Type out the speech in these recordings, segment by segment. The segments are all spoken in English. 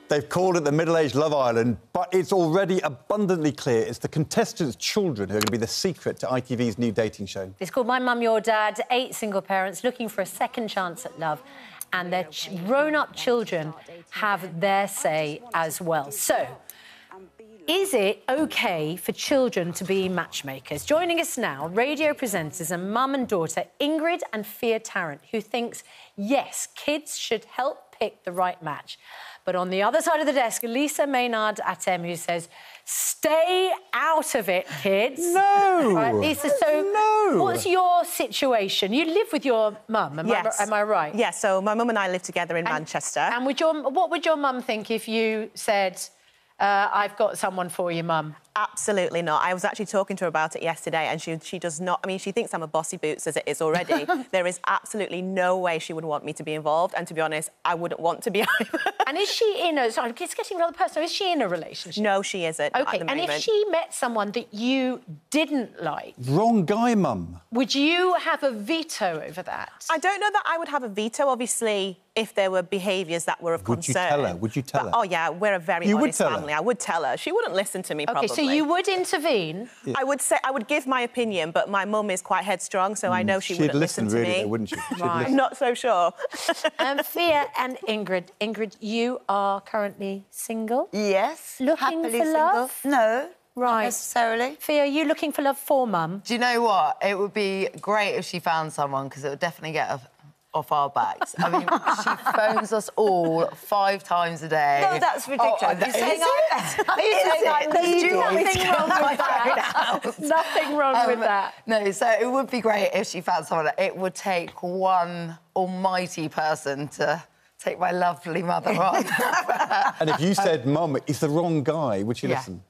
They've called it the middle-aged Love Island, but it's already abundantly clear it's the contestants' children who are going to be the secret to ITV's new dating show. It's called My Mum, Your Dad, 8 single parents looking for a second chance at love, and their grown-up children have their say as well. So, is it OK for children to be matchmakers? Joining us now, radio presenters and mum and daughter Ingrid and Fia Tarrant, who thinks, yes, kids should help pick the right match. But on the other side of the desk, Lisa Maynard Atem, who says, stay out of it, kids. No! Right, Lisa, so no. What's your situation? You live with your mum, am I right? Yeah, so my mum and I live together in Manchester. And what would your mum think if you said, I've got someone for you, Mum? Absolutely not. I was actually talking to her about it yesterday, and she does not... I mean, she thinks I'm a bossy boots as it is already. There is absolutely no way she would want me to be involved, and to be honest, I wouldn't want to be either. And is she in a... Sorry, it's getting rather personal. Is she in a relationship? No, she isn't. OK, and if she met someone that you didn't like... Wrong guy, Mum. Would you have a veto over that? I don't know that I would have a veto, obviously, if there were behaviours that were of concern. Would you tell her? Would you tell her? Oh, yeah, we're a very honest family. I would tell her. She wouldn't listen to me, probably. OK, so you would intervene? Yeah. I would give my opinion, but my mum is quite headstrong, so I know she wouldn't listen to me. Though, wouldn't she? Right. I'm not so sure. Fia and Ingrid. Ingrid, you are currently single? Yes. Looking happily for love? Single. No. Right. Not necessarily. Fia, are you looking for love for Mum? Do you know what? It would be great if she found someone, because it would definitely get her off our backs. I mean, she phones us all 5 times a day. No, that's ridiculous. Are you saying Nothing wrong with that. Nothing wrong with that. No, so it would be great if she found someone. It would take one almighty person to take my lovely mother on. And if you said, Mum, it's the wrong guy, would she listen?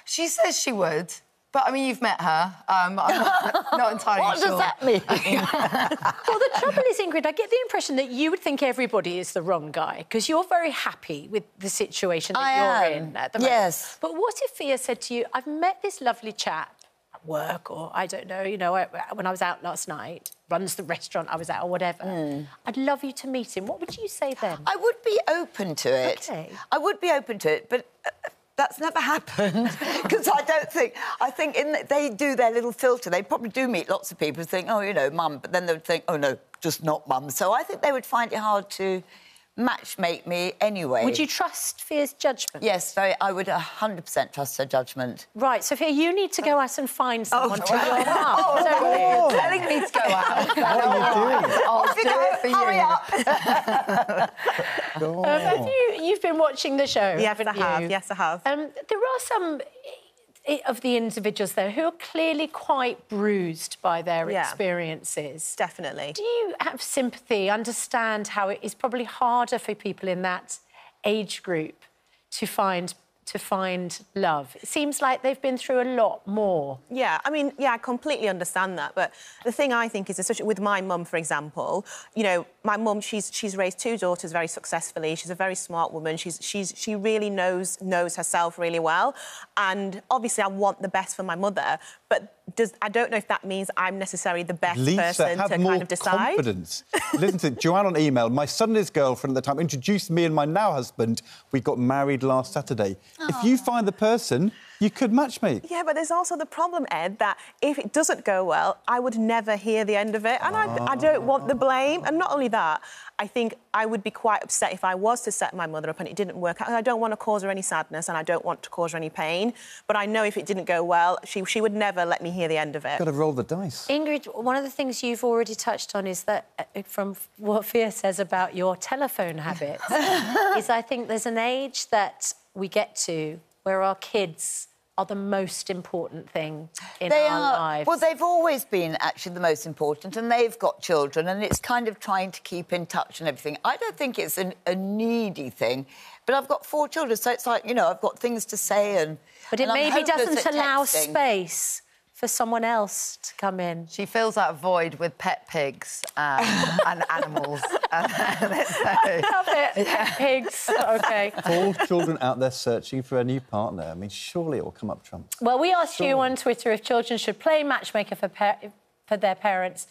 She says she would. But, I mean, you've met her. I'm not entirely sure. What does that mean? Well, the trouble is, Ingrid, I get the impression that you would think everybody is the wrong guy, because you're very happy with the situation that you're in at the moment. Yes. But what if Fia said to you, I've met this lovely chap at work, or, I don't know, you know, when I was out last night, runs the restaurant I was at, or whatever. I'd love you to meet him. What would you say then? I would be open to it. OK. I would be open to it, but... that's never happened, because I think they do their little filter. They probably do meet lots of people who think, oh, you know, Mum, but then they would think, oh, no, just not Mum. So I think they would find it hard to matchmake me anyway. Would you trust Fia's judgment? Yes, I would 100% trust her judgment. Right, so Fia, you need to go out and find someone to your mum. Oh, you're telling me to go out. What are you doing? I'll do it for you. You've been watching the show, Yes, haven't I have. Yes, I have. There are some of the individuals there who are clearly quite bruised by their experiences. Definitely. Do you have sympathy, understand how it is probably harder for people in that age group to find love? It seems like they've been through a lot more. Yeah, I mean, yeah, I completely understand that. But the thing I think is, especially with my mum, for example, you know, my mum, she's raised 2 daughters very successfully. She's a very smart woman. She really knows herself really well. And obviously, I want the best for my mother. But I don't know if that means I'm necessarily the best person to kind of decide. Confidence. Listen to Joanne on email. My son-in-law's girlfriend at the time introduced me and my now husband. We got married last Saturday. If you find the person, you could matchmake. Yeah, but there's also the problem, Ed, that if it doesn't go well, I would never hear the end of it. And I don't want the blame. And not only that, I think I would be quite upset if I was to set my mother up and it didn't work out. I don't want to cause her any sadness and I don't want to cause her any pain. But I know if it didn't go well, she would never let me hear the end of it. Got to roll the dice. Ingrid, one of the things you've already touched on is that, from what Fia says about your telephone habits, is I think there's an age that we get to where our kids are the most important thing in our lives. Well, they've always been actually the most important, and they've got children, and it's kind of trying to keep in touch and everything. I don't think it's a needy thing, but I've got 4 children, so it's like, you know, I've got things to say and... But it maybe doesn't allow space for someone else to come in. She fills that void with pet pigs and animals. I love it. Pet pigs. OK. 4 children out there searching for a new partner. I mean, surely it will come up trumps. Well, we asked you on Twitter if children should play Matchmaker for their parents.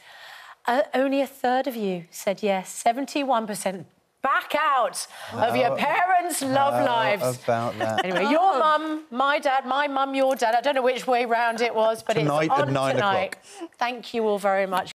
Only a third of you said yes. 71% back out of your parents' love lives. About that. Anyway, your mum, my dad, my mum, your dad. I don't know which way round it was, but Tonight it's on at 9 tonight. o'clock. Thank you all very much.